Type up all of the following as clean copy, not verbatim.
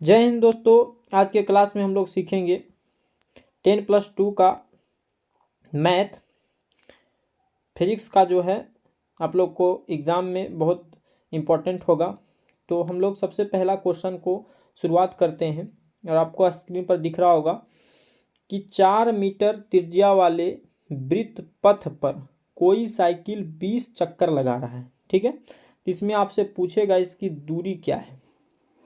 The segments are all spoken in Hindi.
जय हिंद दोस्तों। आज के क्लास में हम लोग सीखेंगे 10+2 का मैथ फिजिक्स का जो है आप लोग को एग्ज़ाम में बहुत इम्पोर्टेंट होगा। तो हम लोग सबसे पहला क्वेश्चन को शुरुआत करते हैं और आपको स्क्रीन पर दिख रहा होगा कि 4 मीटर त्रिज्या वाले वृत्त पथ पर कोई साइकिल 20 चक्कर लगा रहा है। ठीक है, तो इसमें आपसे पूछेगा इसकी दूरी क्या है,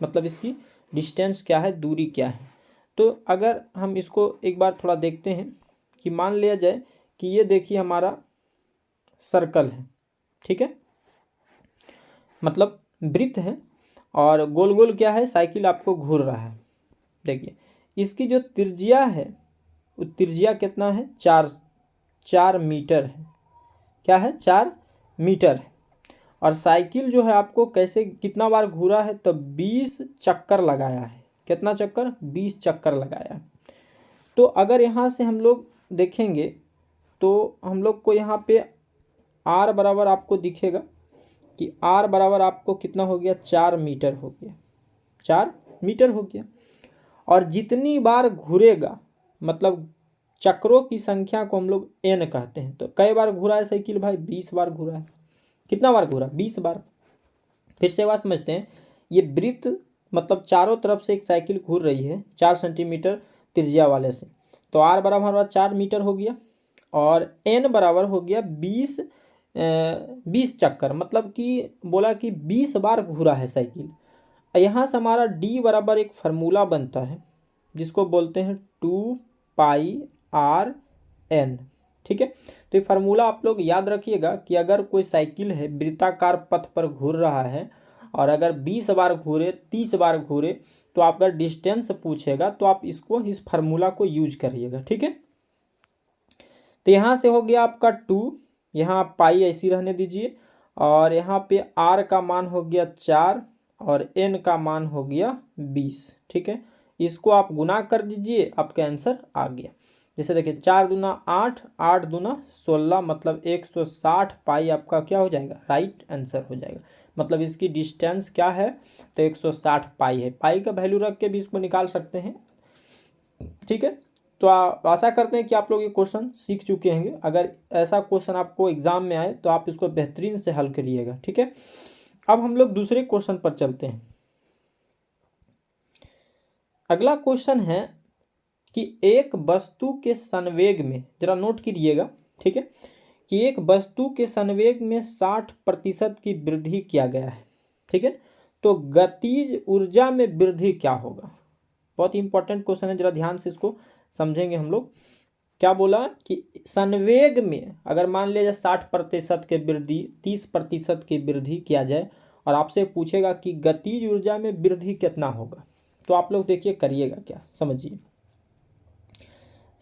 मतलब इसकी डिस्टेंस क्या है, दूरी क्या है। तो अगर हम इसको एक बार थोड़ा देखते हैं कि मान लिया जाए कि ये देखिए हमारा सर्कल है, ठीक है, मतलब वृत्त है और गोल गोल क्या है, साइकिल आपको घूर रहा है। देखिए इसकी जो त्रिज्या है वो त्रिज्या कितना है, 4 मीटर है। क्या है, 4 मीटर है। और साइकिल जो है आपको कैसे कितना बार घूरा है, तो 20 चक्कर लगाया है। कितना चक्कर, 20 चक्कर लगाया है। तो अगर यहाँ से हम लोग देखेंगे तो हम लोग को यहाँ पे आर बराबर आपको दिखेगा कि आर बराबर आपको कितना हो गया, 4 मीटर हो गया, 4 मीटर हो गया। और जितनी बार घूरेगा मतलब चक्रों की संख्या को हम लोग एन कहते हैं। तो कई बार घूरा है साइकिल भाई, 20 बार घूरा है। कितना बार घूरा, 20 बार। फिर से बात समझते हैं, ये वृत्त मतलब चारों तरफ से एक साइकिल घूर रही है 4 सेंटीमीटर त्रिज्या वाले से। तो आर बराबर हमारा 4 मीटर हो गया और एन बराबर हो गया 20 चक्कर, मतलब कि बोला कि 20 बार घूरा है साइकिल। यहाँ से हमारा डी बराबर एक फार्मूला बनता है जिसको बोलते हैं 2πr/n। ठीक है, तो ये फार्मूला आप लोग याद रखिएगा कि अगर कोई साइकिल है वृत्ताकार पथ पर घूर रहा है और अगर 20 बार घूरे, 30 बार घूरे, तो आप अगर डिस्टेंस पूछेगा तो आप इसको इस फार्मूला को यूज करिएगा। ठीक है, तो यहाँ से हो गया आपका 2, यहाँ पाई ऐसी रहने दीजिए और यहाँ पे आर का मान हो गया 4 और एन का मान हो गया 20। ठीक है, इसको आप गुना कर दीजिए, आपका आंसर आ गया। जैसे देखिए 4 दूना 8, 8 दूना 16, मतलब 160 पाई आपका क्या हो जाएगा, राइट आंसर हो जाएगा। मतलब इसकी डिस्टेंस क्या है, तो 160 पाई है। पाई का वैल्यू रख के भी इसको निकाल सकते हैं। ठीक है, तो आशा करते हैं कि आप लोग ये क्वेश्चन सीख चुके होंगे। अगर ऐसा क्वेश्चन आपको एग्जाम में आए तो आप इसको बेहतरीन से हल करिएगा। ठीक है, अब हम लोग दूसरे क्वेश्चन पर चलते हैं। अगला क्वेश्चन है कि एक वस्तु के संवेग में, जरा नोट कीजिएगा, ठीक है, कि एक वस्तु के संवेग में 60% की वृद्धि किया गया है। ठीक है, तो गतिज ऊर्जा में वृद्धि क्या होगा। बहुत इंपॉर्टेंट क्वेश्चन है, जरा ध्यान से इसको समझेंगे हम लोग। क्या बोला कि संवेग में अगर मान लिया जाए 60% के वृद्धि, 30% की वृद्धि किया जाए और आपसे पूछेगा कि गतिज ऊर्जा में वृद्धि कितना होगा, तो आप लोग देखिए करिएगा क्या, समझिए।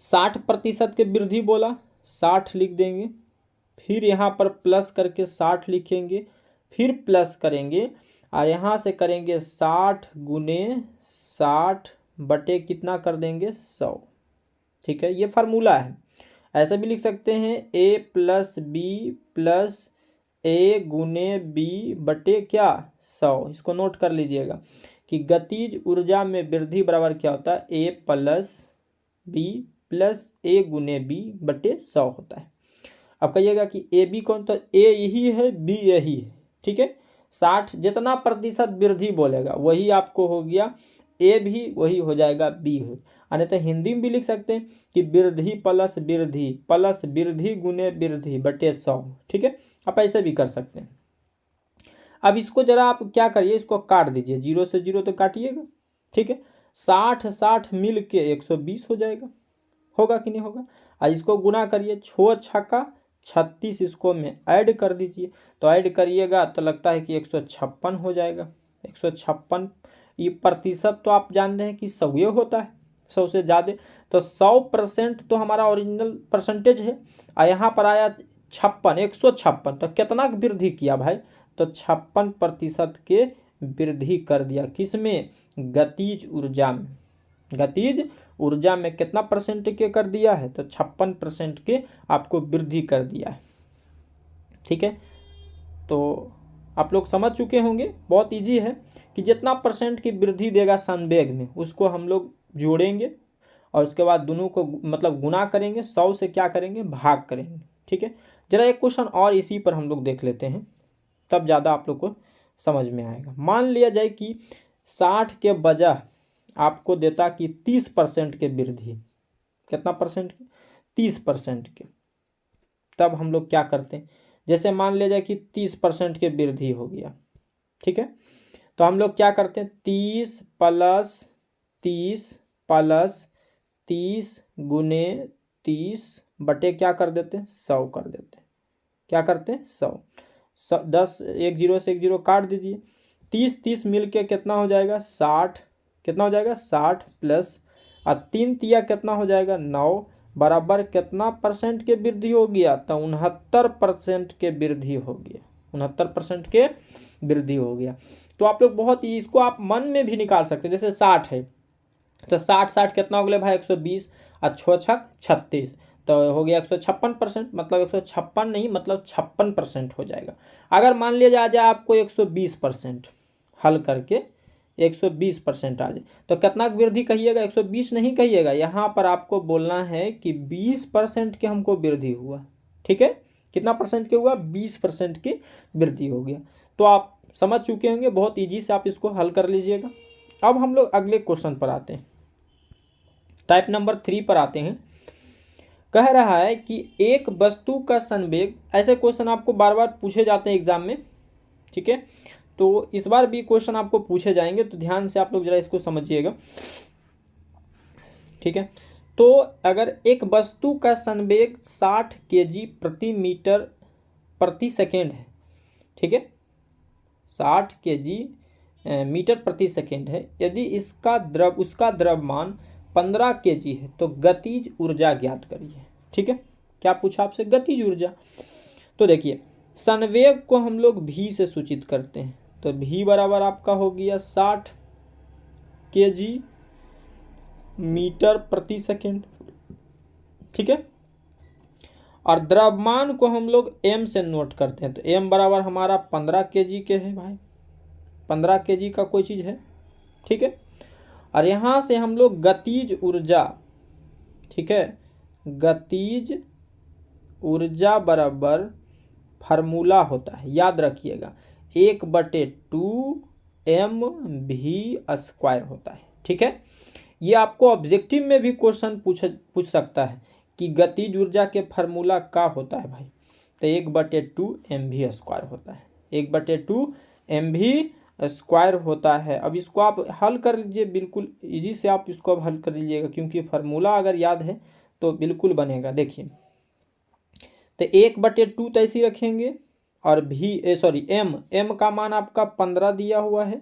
60% के वृद्धि बोला, 60 लिख देंगे, फिर यहाँ पर प्लस करके 60 लिखेंगे, फिर प्लस करेंगे और यहाँ से करेंगे 60 गुने 60 बटे कितना कर देंगे, 100। ठीक है, ये फार्मूला है। ऐसे भी लिख सकते हैं a+b+a गुने बी बटे क्या, 100। इसको नोट कर लीजिएगा कि गतिज ऊर्जा में वृद्धि बराबर क्या होता है, a+b+a गुने बी बटे 100 होता है। अब कहिएगा कि ए बी कौन, तो ए यही है, बी यही है। ठीक है, 60 जितना प्रतिशत वृद्धि बोलेगा वही आपको हो गया, ए भी वही हो जाएगा, बी हो। अन्यथा हिंदी में भी लिख सकते हैं कि वृद्धि प्लस वृद्धि गुने वृद्धि बटे 100। ठीक है, आप ऐसे भी कर सकते हैं। अब इसको जरा आप क्या करिए, इसको काट दीजिए, 0 से 0 तो काटिएगा। ठीक है, 60 मिल के 120 हो जाएगा, होगा कि नहीं होगा। आज इसको गुना करिए, 6 छक्का 36, इसको में ऐड कर दीजिए, तो ऐड करिएगा तो लगता है कि 156 हो जाएगा। 156 ये प्रतिशत तो आप जानते हैं कि 100 होता है, 100 से ज़्यादा। तो 100% तो हमारा ओरिजिनल परसेंटेज है और यहाँ पर आया 56, 156, तो कितना वृद्धि किया भाई, तो 56% के वृद्धि कर दिया। किस में, गतिज ऊर्जा में। गतिज ऊर्जा में कितना परसेंट के कर दिया है, तो 56% के आपको वृद्धि कर दिया है। ठीक है, तो आप लोग समझ चुके होंगे, बहुत इजी है कि जितना परसेंट की वृद्धि देगा संवेग में उसको हम लोग जोड़ेंगे और उसके बाद दोनों को मतलब गुना करेंगे, 100 से क्या करेंगे, भाग करेंगे। ठीक है, जरा एक क्वेश्चन और इसी पर हम लोग देख लेते हैं, तब ज़्यादा आप लोग को समझ में आएगा। मान लिया जाए कि 60 के बजाय आपको देता कि 30% के वृद्धि, कितना परसेंट की, 30% के, तब हम लोग क्या करते हैं, जैसे मान लिया जाए कि 30% के वृद्धि हो गया। ठीक है, तो हम लोग क्या करते हैं, 30 प्लस 30 प्लस 30 गुने 30 बटे क्या कर देते हैं, 100 कर देते हैं। क्या करते हैं, 100 10 एक जीरो से एक जीरो काट दीजिए, 30 मिल के कितना हो जाएगा, 60, कितना हो जाएगा, 60 प्लस 3 तिया कितना हो जाएगा, 9 बराबर कितना परसेंट के वृद्धि हो गया, तो 69% के वृद्धि हो गया, 69% के वृद्धि हो गया। तो आप लोग बहुत ही इसको आप मन में भी निकाल सकते हैं, जैसे 60 है तो 60 कितना हो गया भाई, 120 और 6 36, तो हो गया 156%, मतलब 156 नहीं, मतलब 56% हो जाएगा। अगर मान लिया जाए आपको 120% हल करके 120% आ जाए तो कितना वृद्धि कहिएगा, 120 नहीं कहिएगा, यहाँ पर आपको बोलना है कि 20% के हमको वृद्धि हुआ। ठीक है, कितना परसेंट के हुआ, 20% की वृद्धि हो गया। तो आप समझ चुके होंगे, बहुत ईजी से आप इसको हल कर लीजिएगा। अब हम लोग अगले क्वेश्चन पर आते हैं, टाइप नंबर 3 पर आते हैं। कह रहा है कि एक वस्तु का संवेग, ऐसे क्वेश्चन आपको बार बार पूछे जाते हैं एग्जाम में। ठीक है, तो इस बार भी क्वेश्चन आपको पूछे जाएंगे, तो ध्यान से आप लोग जरा इसको समझिएगा। ठीक है, तो अगर एक वस्तु का संवेग 60 kg प्रति मीटर प्रति सेकेंड है, ठीक है, 60 kg मीटर प्रति सेकेंड है, यदि उसका द्रव्यमान 15 kg है तो गतिज ऊर्जा ज्ञात करिए। ठीक है, क्या पूछा आपसे, गतिज ऊर्जा। तो देखिए संवेग को हम लोग v से सूचित करते हैं, तो v बराबर आपका हो गया 60 kg मीटर प्रति सेकेंड। ठीक है, और द्रव्यमान को हम लोग m से नोट करते हैं, तो m बराबर हमारा 15 kg के है भाई, 15 kg का कोई चीज़ है। ठीक है, और यहाँ से हम लोग गतिज ऊर्जा, ठीक है, गतिज ऊर्जा बराबर फार्मूला होता है, याद रखिएगा, 1/2mv² होता है। ठीक है, ये आपको ऑब्जेक्टिव में भी क्वेश्चन पूछ सकता है कि गतिज ऊर्जा के फार्मूला क्या होता है भाई, तो 1/2mv² होता है, 1/2mv² होता है। अब इसको आप हल कर लीजिए, बिल्कुल इजी से आप इसको अब हल कर लीजिएगा, क्योंकि फार्मूला अगर याद है तो बिल्कुल बनेगा। देखिए तो 1/2 तो ऐसे ही रखेंगे, और m का मान आपका 15 दिया हुआ है।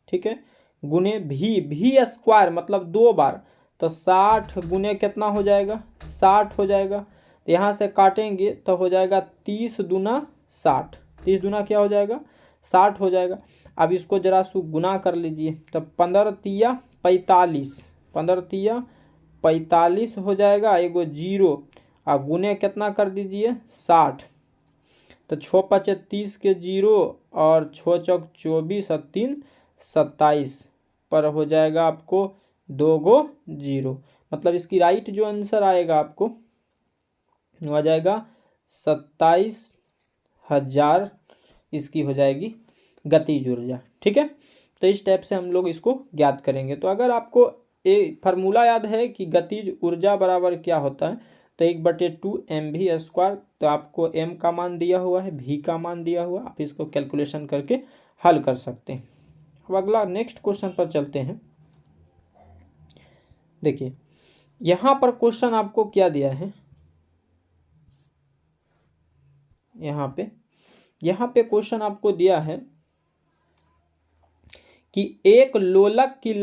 ठीक है, गुने v² मतलब 2 बार, तो 60 गुने कितना हो जाएगा, 60 हो जाएगा। तो यहाँ से काटेंगे तो हो जाएगा 30 दूना 60, 30 दूना क्या हो जाएगा, 60 हो जाएगा। अब इसको जरा सु गुना कर लीजिए, तो 15 तिया 45, 15 तिया 45 हो जाएगा, एगो जीरो, अब गुने कितना कर दीजिए 60, तो 6 5 30 के जीरो, और 6 चौक 24 और 3 27 पर हो जाएगा आपको 2 गो जीरो, मतलब इसकी राइट जो आंसर आएगा आपको वो आ जाएगा 27,000, इसकी हो जाएगी गतिज ऊर्जा। ठीक है, तो इस टाइप से हम लोग इसको ज्ञात करेंगे। तो अगर आपको फार्मूला याद है कि गतिज ऊर्जा बराबर क्या होता है, तो 1/2mv², तो आपको m का मान दिया हुआ है, v का मान दिया हुआ, आप इसको कैलकुलेशन करके हल कर सकते हैं। अब अगला नेक्स्ट क्वेश्चन पर चलते हैं। देखिए यहाँ पर क्वेश्चन आपको क्या दिया है, यहाँ पे क्वेश्चन आपको दिया है कि एक लोलक की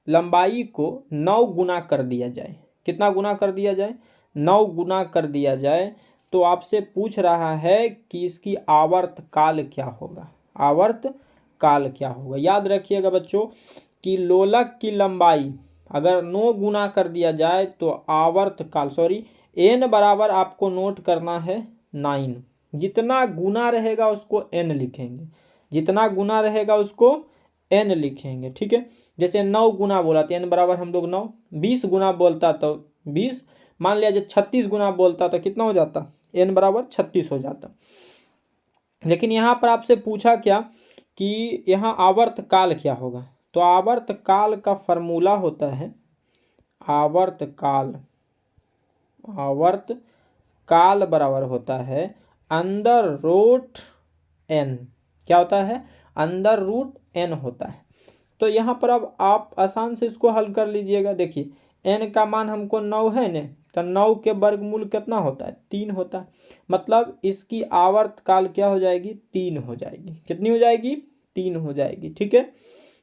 लंबाई को 9 गुना कर दिया जाए। कितना गुना कर दिया जाए, 9 गुना कर दिया जाए। तो आपसे पूछ रहा है कि इसकी आवर्त काल क्या होगा, आवर्त काल क्या होगा। याद रखिएगा बच्चों कि लोलक की लंबाई अगर 9 गुना कर दिया जाए तो आवर्त काल, n बराबर आपको नोट करना है 9, जितना गुना रहेगा उसको n लिखेंगे, जितना गुना रहेगा उसको n लिखेंगे। ठीक है, जैसे 9 गुना बोला तो n बराबर हम लोग 9, 20 गुना बोलता तो 20, मान लिया जब 36 गुना बोलता तो कितना हो जाता, n बराबर 36 हो जाता। लेकिन यहाँ पर आपसे पूछा क्या कि यहाँ आवर्त काल क्या होगा, तो आवर्त काल का फॉर्मूला होता है, आवर्त काल बराबर होता है अंडर रूट n। क्या होता है, अंडर रूट n होता है। तो यहाँ पर अब आप आसान से इसको हल कर लीजिएगा। देखिए n का मान हमको 9 है न, तो 9 के वर्गमूल कितना होता है, 3 होता है। मतलब इसकी आवर्त काल क्या हो जाएगी, 3 हो जाएगी। कितनी हो जाएगी, 3 हो जाएगी। ठीक है,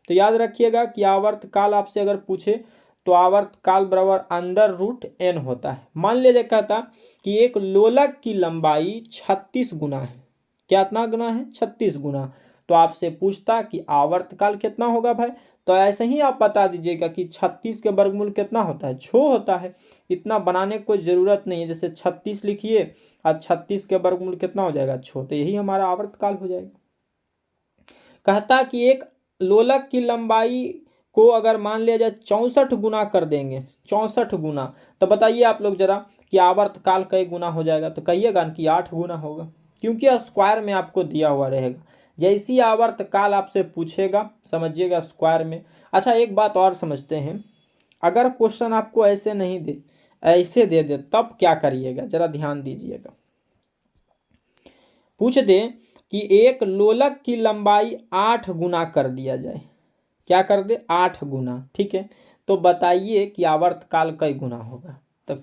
तो याद रखिएगा कि आवर्त काल आपसे अगर पूछे तो आवर्त काल बराबर अंडर रूट n होता है। मान लीजिए कहता कि एक लोलक की लंबाई 36 गुना है, कितना गुना है, 36 गुना, तो आपसे पूछता कि आवर्त काल कितना होगा भाई, तो ऐसे ही आप बता दीजिएगा कि 36 के वर्गमूल कितना होता है, 6 होता है। इतना बनाने की कोई ज़रूरत नहीं है, जैसे 36 लिखिए और 36 के वर्गमूल कितना हो जाएगा, 6, तो यही हमारा आवर्त काल हो जाएगा। कहता कि एक लोलक की लंबाई को अगर मान लिया जाए 64 गुना कर देंगे, 64 गुना, तो बताइए आप लोग जरा कि आवर्त काल कई गुना हो जाएगा, तो कहिएगा कि 8 गुना होगा, क्योंकि स्क्वायर में आपको दिया हुआ रहेगा। जैसी आवर्त काल आपसे पूछेगा समझिएगा स्क्वायर में। अच्छा एक बात और समझते हैं, अगर क्वेश्चन आपको ऐसे नहीं दे, ऐसे दे दे तब क्या करिएगा, जरा ध्यान दीजिएगा। पूछ दे कि एक लोलक की लंबाई 8 गुना कर दिया जाए, क्या कर दे, 8 गुना। ठीक है, तो बताइए कि आवर्त काल कई गुना होगा, तो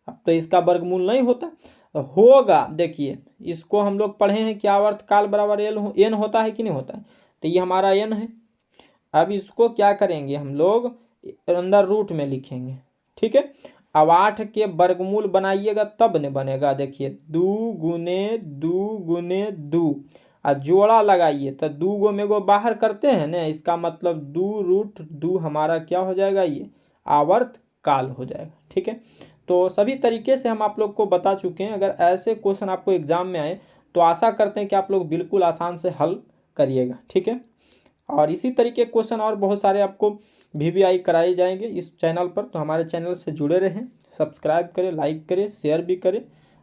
अब तो इसका वर्गमूल नहीं होता, होगा। देखिए इसको हम लोग पढ़े हैं कि आवर्त काल बराबर n होता है कि नहीं होता है, तो ये हमारा n है। अब इसको क्या करेंगे हम लोग, अंदर रूट में लिखेंगे। ठीक है, अब 8 के वर्गमूल बनाइएगा तब न बनेगा। देखिए 2 गुने 2 गुने 2 और जोड़ा लगाइए तो 2 गो में गो बाहर करते हैं ना, इसका मतलब 2√2 हमारा क्या हो जाएगा, ये आवर्त काल हो जाएगा। ठीक है, तो सभी तरीके से हम आप लोग को बता चुके हैं। अगर ऐसे क्वेश्चन आपको एग्जाम में आए तो आशा करते हैं कि आप लोग बिल्कुल आसान से हल करिएगा। ठीक है, और इसी तरीके क्वेश्चन और बहुत सारे आपको VVI कराए जाएंगे इस चैनल पर, तो हमारे चैनल से जुड़े रहें, सब्सक्राइब करें, लाइक करें, शेयर भी करें।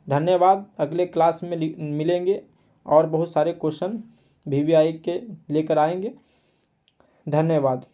धन्यवाद। अगले क्लास में मिलेंगे और बहुत सारे क्वेश्चन VVI के लेकर आएंगे। धन्यवाद।